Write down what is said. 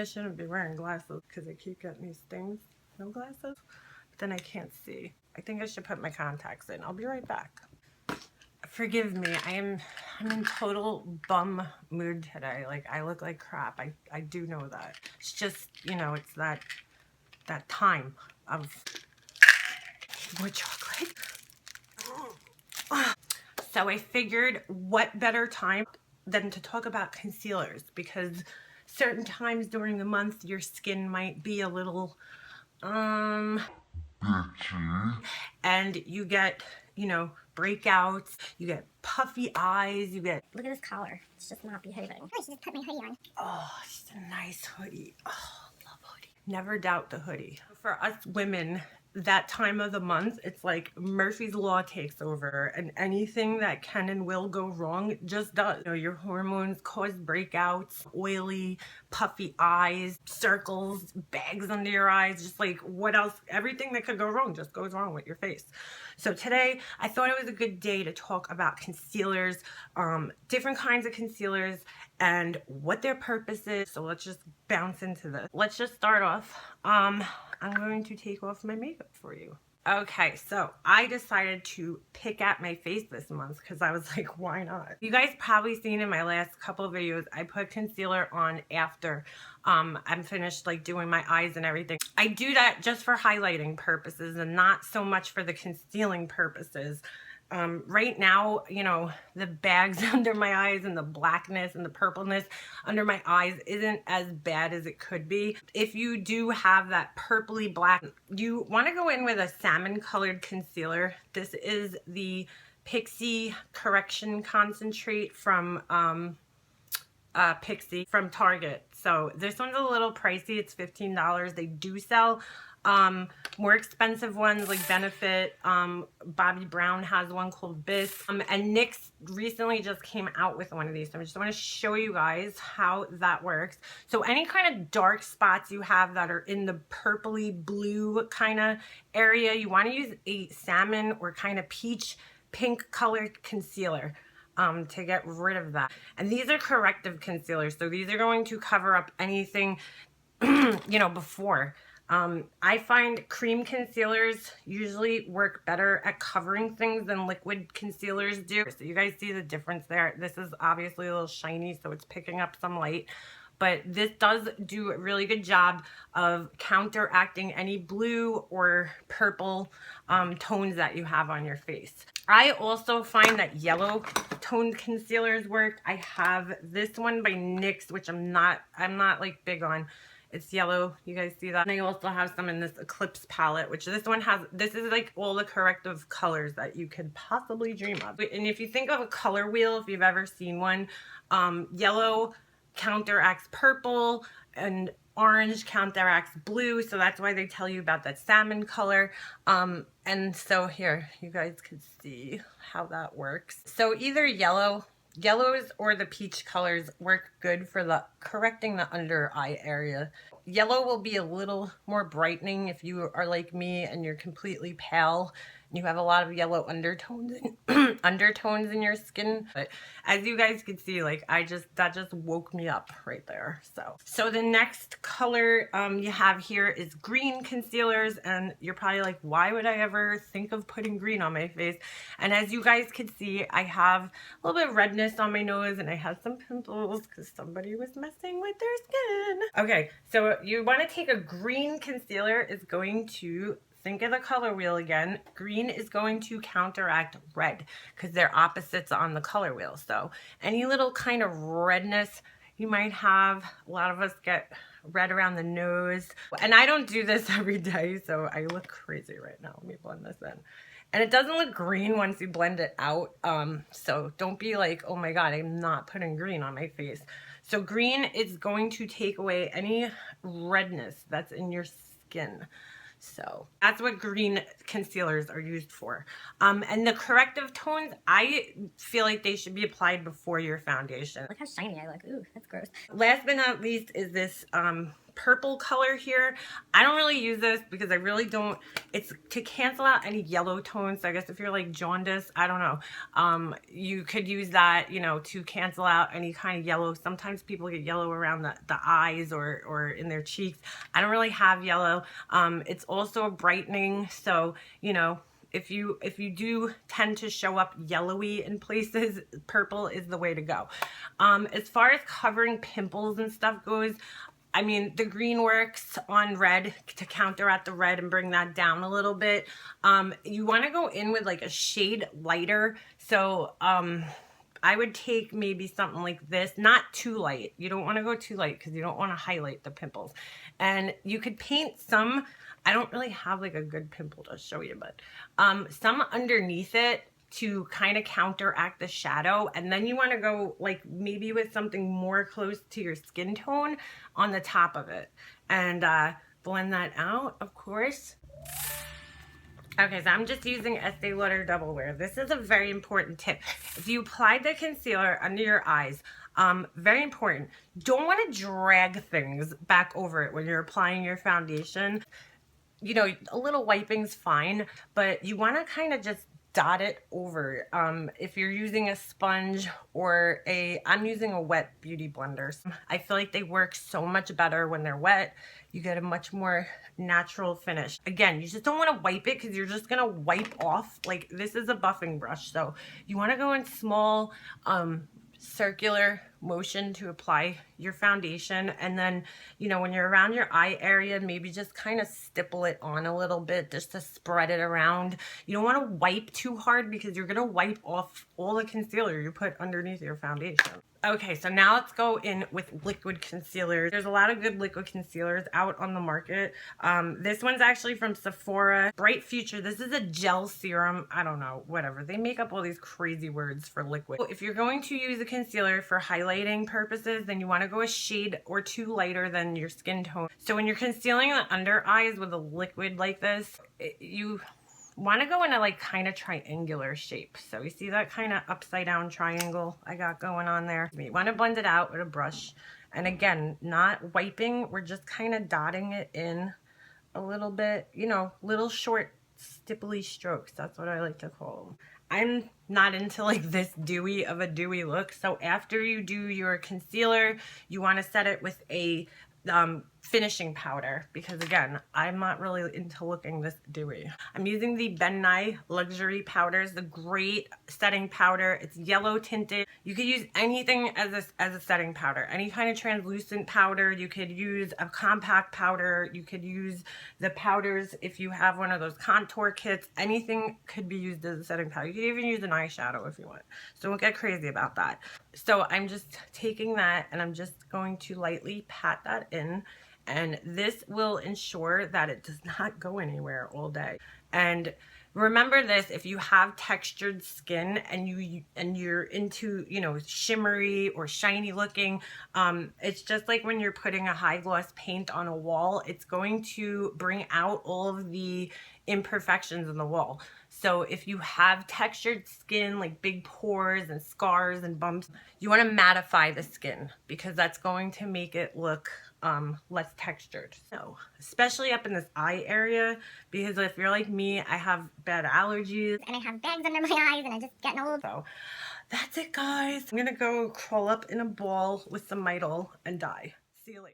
I shouldn't be wearing glasses because I keep getting these things. No glasses? But then I can't see. I think I should put my contacts in. I'll be right back. Forgive me, I'm in total bum mood today. Like, I look like crap. I do know that. It's just, you know, it's that time of more chocolate. So I figured what better time than to talk about concealers, because certain times during the month your skin might be a little and you get, you know, breakouts, you get puffy eyes, you get... Look at this collar. It's just not behaving. I should just put my hoodie on. Oh, it's a nice hoodie. Oh, love hoodie. Never doubt the hoodie. For us women, that time of the month, it's like Murphy's Law takes over, and anything that can and will go wrong just does. You know, your hormones cause breakouts, oily, puffy eyes, circles, bags under your eyes, just like what else? Everything that could go wrong just goes wrong with your face. So today, I thought it was a good day to talk about concealers, different kinds of concealers, and what their purpose is. So let's just bounce into this. Let's just start off. I'm going to take off my makeup for you. Okay, so I decided to pick at my face this month because I was like, why not? You guys probably seen in my last couple of videos, I put concealer on after I'm finished like doing my eyes and everything. I do that just for highlighting purposes and not so much for the concealing purposes. Right now, you know, the bags under my eyes and the blackness and the purpleness under my eyes isn't as bad as it could be. If you do have that purpley black, you want to go in with a salmon colored concealer. This is the Pixie Correction Concentrate from Pixie from Target. So this one's a little pricey. It's $15. They do sell more expensive ones like Benefit. Bobbi Brown has one called Biss. And NYX recently just came out with one of these. So I just want to show you guys how that works. So any kind of dark spots you have that are in the purpley blue kind of area, you want to use a salmon or kind of peach pink colored concealer to get rid of that. And these are corrective concealers. So these are going to cover up anything, you know, before. I find cream concealers usually work better at covering things than liquid concealers do. So you guys see the difference there. This is obviously a little shiny, so it's picking up some light. But this does do a really good job of counteracting any blue or purple tones that you have on your face. I also find that yellow toned concealers work. I have this one by NYX, which I'm not like big on. It's yellow. You guys see that? And I also have some in this Eclipse palette, which this one has, this is like all the corrective colors that you could possibly dream of. And if you think of a color wheel, if you've ever seen one, yellow counteracts purple and orange counteracts blue. So that's why they tell you about that salmon color. And so here, you guys can see how that works. So either yellows or the peach colors work good for the correcting the under eye area. Yellow will be a little more brightening if you are like me and you're completely pale and you have a lot of yellow undertones in your skin. But as you guys can see, like that just woke me up right there. So the next color you have here is green concealers, and you're probably like, why would I ever think of putting green on my face? And as you guys can see, I have a little bit of redness on my nose and I have some pimples because somebody was messing with their skin. Okay, so you want to take a green concealer. Is going to, think of the color wheel again. Green is going to counteract red because they're opposites on the color wheel. So any little kind of redness you might have, a lot of us get red around the nose. And I don't do this every day, so I look crazy right now. Let me blend this in. And it doesn't look green once you blend it out. So don't be like, oh my God, I'm not putting green on my face. So green is going to take away any redness that's in your skin. So that's what green concealers are used for. And the corrective tones, I feel like they should be applied before your foundation. Look how shiny I look. Ooh, that's gross. Last but not least is this purple color here. I don't really use this because I really don't, it's to cancel out any yellow tones. So I guess if you're like jaundice, I don't know, you could use that, you know, to cancel out any kind of yellow. Sometimes people get yellow around the eyes or in their cheeks. I don't really have yellow. It's also a brightening, so you know, if you do tend to show up yellowy in places, purple is the way to go. As far as covering pimples and stuff goes, I mean, the green works on red to counteract the red and bring that down a little bit. You want to go in with like a shade lighter. So I would take maybe something like this, not too light. You don't want to go too light because you don't want to highlight the pimples. And you could paint some, I don't really have like a good pimple to show you, but some underneath it to kind of counteract the shadow. And then you want to go like maybe with something more close to your skin tone on the top of it and blend that out, of course. Okay, so I'm just using Estee Lauder Double Wear. This is a very important tip. If you applied the concealer under your eyes, very important, don't want to drag things back over it when you're applying your foundation. You know, a little wiping's fine, but you want to kind of just dot it over. If you're using a sponge or I'm using a wet beauty blender. I feel like they work so much better when they're wet. You get a much more natural finish. Again, you just don't want to wipe it because you're just gonna wipe off. Like, this is a buffing brush, so you want to go in small circular motion to apply your foundation. And then, you know, when you're around your eye area, maybe just kind of stipple it on a little bit just to spread it around. You don't want to wipe too hard because you're going to wipe off all the concealer you put underneath your foundation. Okay, so now let's go in with liquid concealer. There's a lot of good liquid concealers out on the market. This one's actually from Sephora. Bright Future. This is a gel serum. I don't know, whatever. They make up all these crazy words for liquid. If you're going to use a concealer for highlighting purposes, then you want to go a shade or two lighter than your skin tone. So when you're concealing the under eyes with a liquid like this, you want to go in a like kind of triangular shape. So you see that kind of upside down triangle I got going on there. You want to blend it out with a brush. And again, not wiping, we're just kind of dotting it in a little bit, you know, little short stipply strokes. That's what I like to call them. I'm not into like this dewy of a dewy look. So after you do your concealer, you want to set it with a finishing powder, because again, I'm not really into looking this dewy. I'm using the Ben Nye Luxury Powders, the great setting powder. It's yellow tinted. You could use anything as a setting powder, any kind of translucent powder. You could use a compact powder. You could use the powders if you have one of those contour kits. Anything could be used as a setting powder. You could even use an eyeshadow if you want. So don't get crazy about that. So I'm just taking that and I'm just going to lightly pat that in. And this will ensure that it does not go anywhere all day. And remember this, if you have textured skin and you're into, you know, shimmery or shiny looking, it's just like when you're putting a high gloss paint on a wall, it's going to bring out all of the imperfections in the wall. So if you have textured skin, like big pores and scars and bumps, you want to mattify the skin because that's going to make it look less textured. So especially up in this eye area, because if you're like me, I have bad allergies and I have bags under my eyes and I'm just getting old. So that's it, guys. I'm gonna go crawl up in a ball with some Midol and die. See you later.